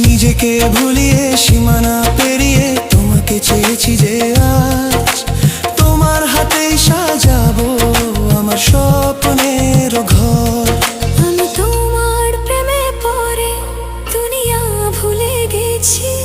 নিজেকে ভুলিয়ে সীমানা পেরিয়ে তোমাকে চেয়েছি যে আজ তোমার হাতেই সাজাবো আমার স্বপ্নের ঘর। আমি তোমার প্রেমে পড়ে দুনিয়া ভুলে গেছি।